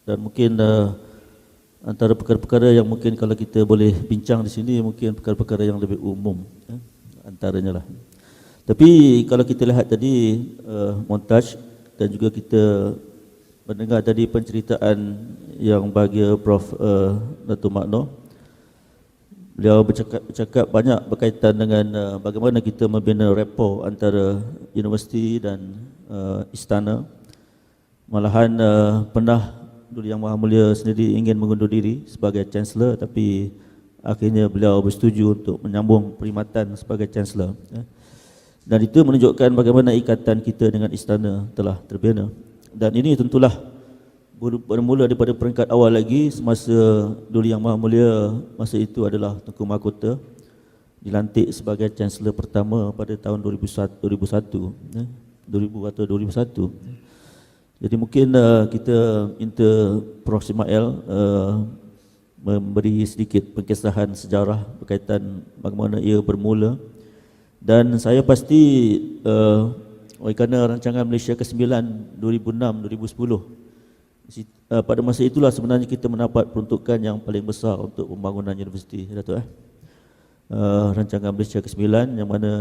dan mungkin antara perkara-perkara yang mungkin kalau kita boleh bincang di sini mungkin perkara-perkara yang lebih umum antaranya lah. Tapi kalau kita lihat tadi montaj dan juga kita mendengar tadi penceritaan yang bagi Prof Dato' Magno, beliau bercakap banyak berkaitan dengan bagaimana kita membina rapport antara universiti dan istana. Malahan pernah Duli Yang Maha Mulia sendiri ingin mengundur diri sebagai Chancellor, tapi akhirnya beliau bersetuju untuk menyambung perkhidmatan sebagai Chancellor. Dan itu menunjukkan bagaimana ikatan kita dengan istana telah terbina. Dan ini tentulah bermula daripada peringkat awal lagi semasa Duli Yang Maha Mulia masa itu adalah Tunku Mahkota dilantik sebagai Chancellor pertama pada tahun 2001 atau 2001. Jadi mungkin kita minta Prof Ismail memberi sedikit pengkisahan sejarah berkaitan bagaimana ia bermula. Dan saya pasti oleh kerana rancangan Malaysia ke-9 2006-2010, pada masa itulah sebenarnya kita mendapat peruntukan yang paling besar untuk pembangunan universiti, Datuk. Rancangan Malaysia ke-9 yang mana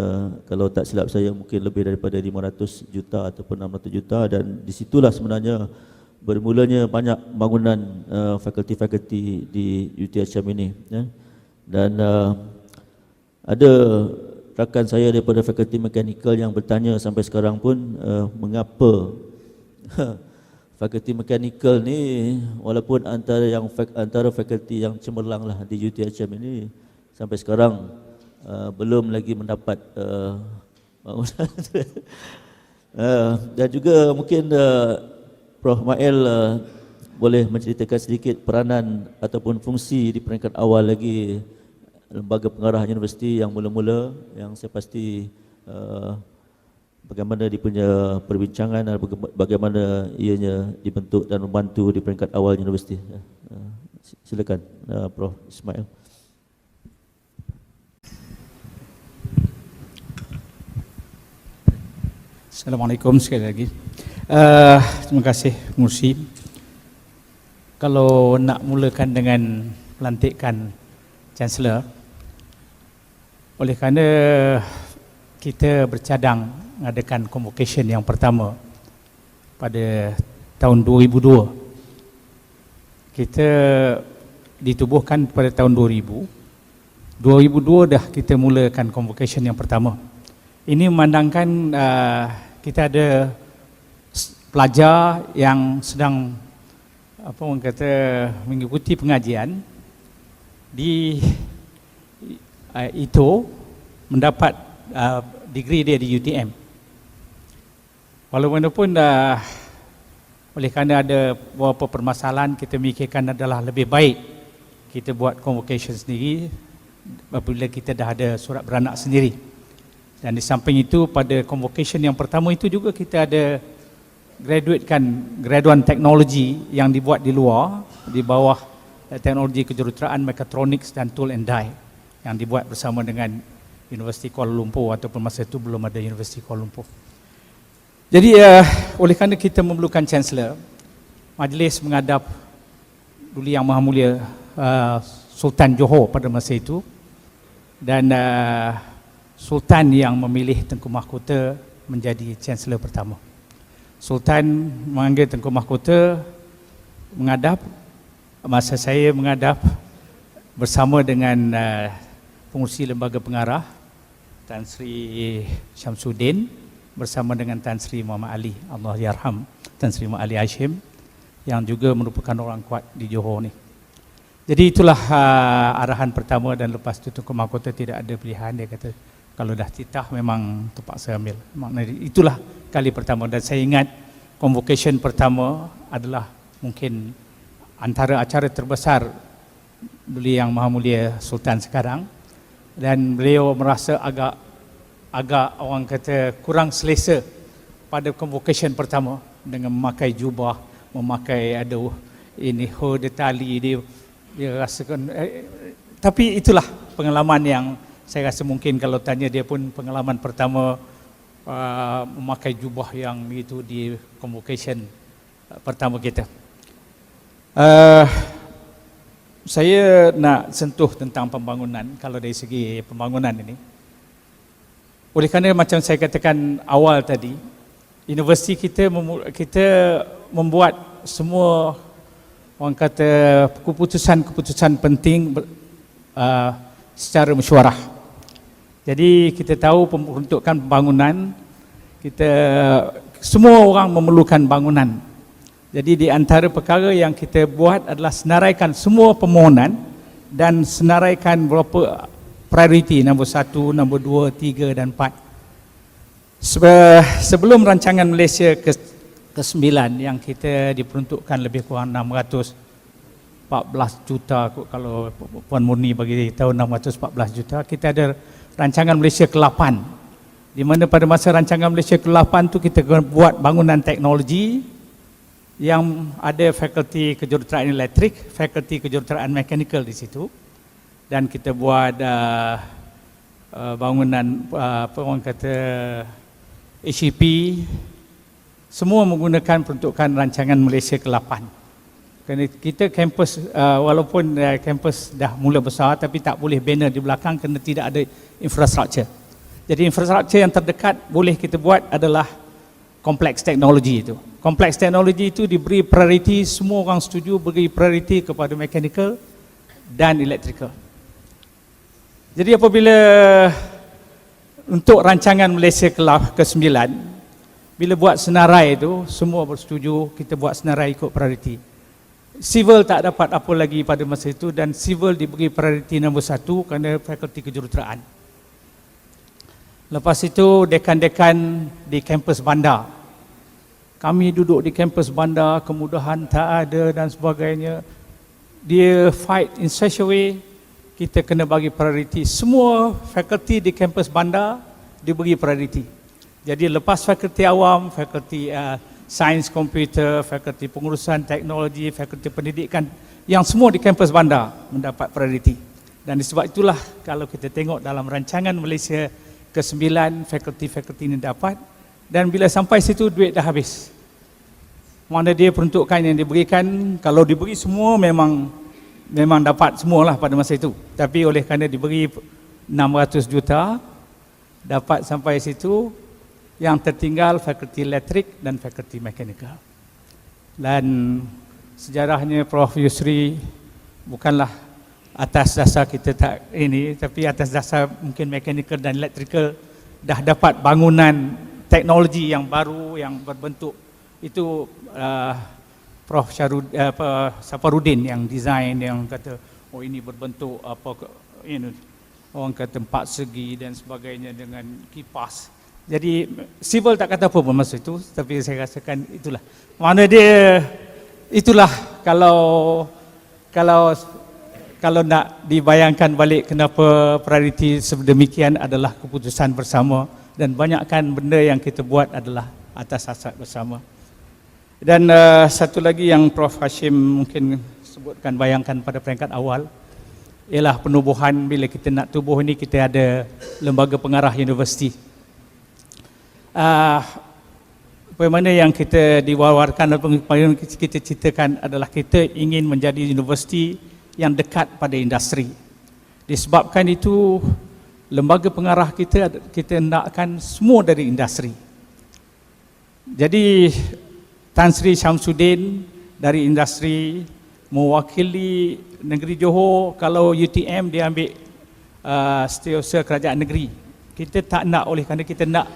kalau tak silap saya mungkin lebih daripada 500 juta ataupun 600 juta, dan di situlah sebenarnya bermulanya banyak bangunan fakulti-fakulti di UTHM ini. Dan ada rakan saya daripada fakulti mekanikal yang bertanya sampai sekarang pun mengapa fakulti mekanikal ni walaupun antara fakulti yang cemerlang lah di UTHM ini sampai sekarang belum lagi mendapat bangunan. Dan juga mungkin Prof Mael boleh menceritakan sedikit peranan ataupun fungsi di peringkat awal lagi lembaga pengarah universiti yang mula-mula, yang saya pasti bagaimana dia punya perbincangan dan bagaimana ianya dibentuk dan membantu di peringkat awal universiti. Silakan Prof Ismail. Assalamualaikum sekali lagi. Terima kasih Mursi. Kalau nak mulakan dengan pelantikan Chancellor, oleh kerana kita bercadang mengadakan convocation yang pertama pada tahun 2002, kita ditubuhkan pada tahun 2002 dah kita mulakan convocation yang pertama. Ini memandangkan kita ada pelajar yang sedang orang kata mengikuti pengajian di itu mendapat degree dia di UTM. Walaupun oleh kerana ada beberapa permasalahan, kita mikirkan adalah lebih baik kita buat convocation sendiri apabila kita dah ada surat beranak sendiri. Dan di samping itu, pada convocation yang pertama itu juga kita ada graduan teknologi yang dibuat di luar, di bawah teknologi kejuruteraan mekatronics dan tool and die yang dibuat bersama dengan Universiti Kuala Lumpur, ataupun masa itu belum ada Universiti Kuala Lumpur. Jadi oleh kerana kita memerlukan Chancellor, majlis menghadap Duli Yang Maha Mulia Sultan Johor pada masa itu, dan Sultan yang memilih Tengku Mahkota menjadi Chancellor pertama. Sultan memanggil Tengku Mahkota menghadap, masa saya menghadap bersama dengan pengurusi lembaga pengarah Tan Sri Syamsuddin bersama dengan Tan Sri Muhammad Ali, Allah yarham, Tan Sri Muhammad Ali Hashim, yang juga merupakan orang kuat di Johor ni. Jadi itulah arahan pertama, dan lepas itu Tengku Mahkota tidak ada pilihan, dia kata kalau dah titah memang terpaksa ambil. Maknanya itulah kali pertama, dan saya ingat convocation pertama adalah mungkin antara acara terbesar Duli Yang Maha Mulia Sultan sekarang, dan beliau merasa agak orang kata kurang selesa pada convocation pertama dengan memakai jubah, memakai ini hood tali, dia rasakan tapi itulah pengalaman yang saya rasa mungkin kalau tanya dia pun pengalaman pertama memakai jubah yang itu di convocation pertama kita. Saya nak sentuh tentang pembangunan, kalau dari segi pembangunan ini. Oleh kerana macam saya katakan awal tadi, universiti kita membuat semua orang kata keputusan-keputusan penting secara mesyuarah. Jadi kita tahu peruntukan pembangunan, semua orang memerlukan bangunan. Jadi di antara perkara yang kita buat adalah senaraikan semua permohonan dan senaraikan berapa prioriti, nombor 1, nombor 2, 3 dan 4. Sebelum rancangan Malaysia ke-9 yang kita diperuntukkan lebih kurang 614 juta, kalau Puan Murni bagi tahu 614 juta, kita ada rancangan Malaysia ke-8, di mana pada masa rancangan Malaysia ke-8 tu kita buat bangunan teknologi yang ada fakulti kejuruteraan elektrik, fakulti kejuruteraan mekanikal di situ, dan kita buat bangunan apa orang kata HEP, semua menggunakan peruntukan rancangan Malaysia ke-8. Kerana kita kampus, walaupun kampus dah mula besar, tapi tak boleh banner di belakang kerana tidak ada infrastruktur. Jadi infrastruktur yang terdekat boleh kita buat adalah kompleks teknologi itu. Kompleks teknologi itu diberi prioriti, semua orang setuju beri prioriti kepada mechanical dan electrical. Jadi apabila untuk rancangan Malaysia ke-9, bila buat senarai itu, semua bersetuju kita buat senarai ikut prioriti. Civil tak dapat apa lagi pada masa itu, dan civil diberi prioriti nombor 1 kerana fakulti kejuruteraan. Lepas itu dekan-dekan di kampus bandar. Kami duduk di kampus bandar, kemudahan tak ada dan sebagainya. Dia fight in such a way, kita kena bagi prioriti. Semua fakulti di kampus bandar diberi prioriti. Jadi lepas fakulti awam, fakulti sains komputer, fakulti pengurusan teknologi, fakulti pendidikan, yang semua di kampus bandar mendapat prioriti. Dan disebab itulah kalau kita tengok dalam rancangan Malaysia ke-9, fakulti-fakulti ini dapat, dan bila sampai situ duit dah habis. Mana dia peruntukan yang diberikan, kalau diberi semua memang dapat semualah pada masa itu. Tapi oleh kerana diberi 600 juta, dapat sampai situ, yang tertinggal fakulti elektrik dan fakulti mekanikal. Dan sejarahnya Prof Yusri bukanlah atas dasar kita tak ini, tapi atas dasar mungkin mechanical dan electrical dah dapat bangunan teknologi yang baru yang berbentuk itu. Prof Safarudin yang design, yang kata oh ini berbentuk apa ini orang kata 4 segi dan sebagainya dengan kipas. Jadi civil tak kata apa pun masa itu, tapi saya rasakan itulah mana dia, itulah kalau nak dibayangkan balik kenapa prioriti sedemikian adalah keputusan bersama, dan banyakkan benda yang kita buat adalah atas hasrat bersama. Dan satu lagi yang Prof Hashim mungkin sebutkan, bayangkan pada peringkat awal, ialah penubuhan. Bila kita nak tubuh ini, kita ada lembaga pengarah universiti. Bagaimana yang kita diwawarkan atau kita ceritakan adalah kita ingin menjadi universiti yang dekat pada industri. Disebabkan itu, lembaga pengarah kita nakkan semua dari industri. Jadi Tan Sri Syamsuddin dari industri mewakili negeri Johor. Kalau UTM dia ambil setiausaha kerajaan negeri. Kita tak nak, oleh kerana kita nak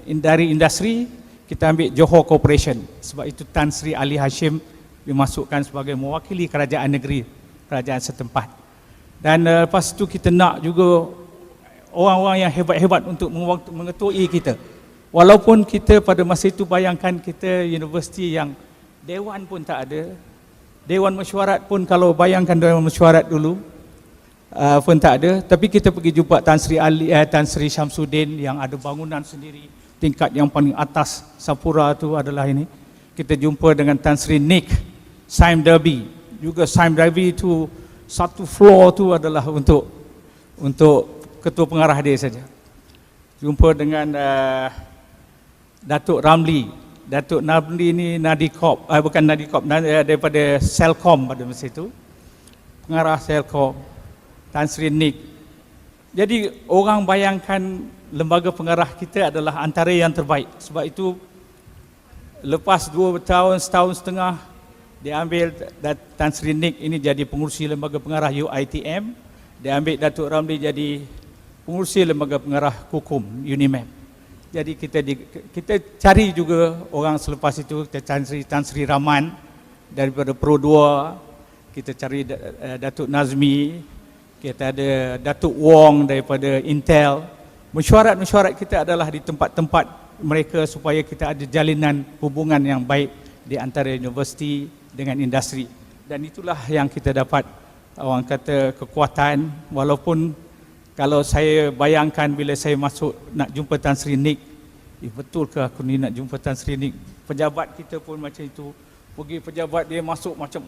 dari industri, kita ambil Johor Corporation. Sebab itu Tan Sri Ali Hashim dimasukkan sebagai mewakili kerajaan negeri, kerajaan setempat. Dan lepas itu kita nak juga orang-orang yang hebat-hebat untuk mengetuai kita. Walaupun kita pada masa itu bayangkan kita universiti yang dewan pun tak ada, dewan mesyuarat pun, kalau bayangkan dewan mesyuarat dulu pun tak ada. Tapi kita pergi jumpa Tan Sri Syamsuddin yang ada bangunan sendiri, tingkat yang paling atas Sapura tu adalah ini. Kita jumpa dengan Tan Sri Nick Saim Derby, juga Saim Derby itu satu floor tu adalah untuk ketua pengarah dia saja. Jumpa dengan Datuk Ramli Datuk Namli ni Nadikop, bukan Nadikop, daripada Selcom pada masa itu, pengarah Selcom, Tan Sri Nik. Jadi orang bayangkan lembaga pengarah kita adalah antara yang terbaik. Sebab itu lepas 2 tahun, setahun setengah, dia ambil Tan Sri Nik ini jadi pengurusi lembaga pengarah UiTM. Dia ambil Datuk Ramli jadi pengurusi lembaga pengarah Kukum UNIMEP. Jadi kita cari juga orang selepas itu, kita cari Tan Sri Rahman daripada Pro 2, kita cari Datuk Nazmi, kita ada Datuk Wong daripada Intel. Mesyuarat kita adalah di tempat-tempat mereka supaya kita ada jalinan hubungan yang baik di antara universiti dengan industri. Dan itulah yang kita dapat, orang kata, kekuatan. Walaupun kalau saya bayangkan bila saya masuk nak jumpa Tan Sri Nik, betul ke aku ni nak jumpa Tan Sri Nik? Pejabat kita pun macam itu. Pergi pejabat dia masuk macam,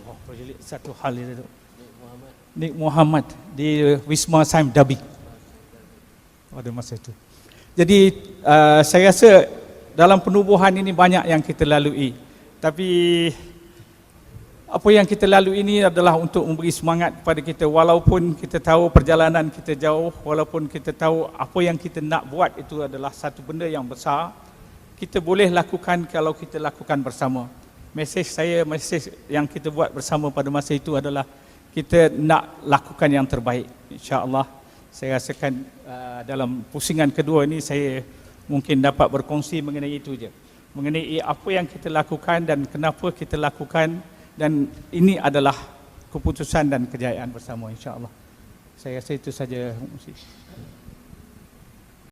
satu hal itu. Nik Muhammad di Wisma Saim Dabi pada masa itu. Jadi saya rasa dalam penubuhan ini banyak yang kita lalui. Tapi apa yang kita lalui ini adalah untuk memberi semangat kepada kita, walaupun kita tahu perjalanan kita jauh, walaupun kita tahu apa yang kita nak buat itu adalah satu benda yang besar, kita boleh lakukan kalau kita lakukan bersama. Mesej yang kita buat bersama pada masa itu adalah kita nak lakukan yang terbaik. InsyaAllah saya rasakan dalam pusingan kedua ini saya mungkin dapat berkongsi mengenai itu je, mengenai apa yang kita lakukan dan kenapa kita lakukan. Dan ini adalah keputusan dan kejayaan bersama, insya-Allah. Saya rasa itu saja.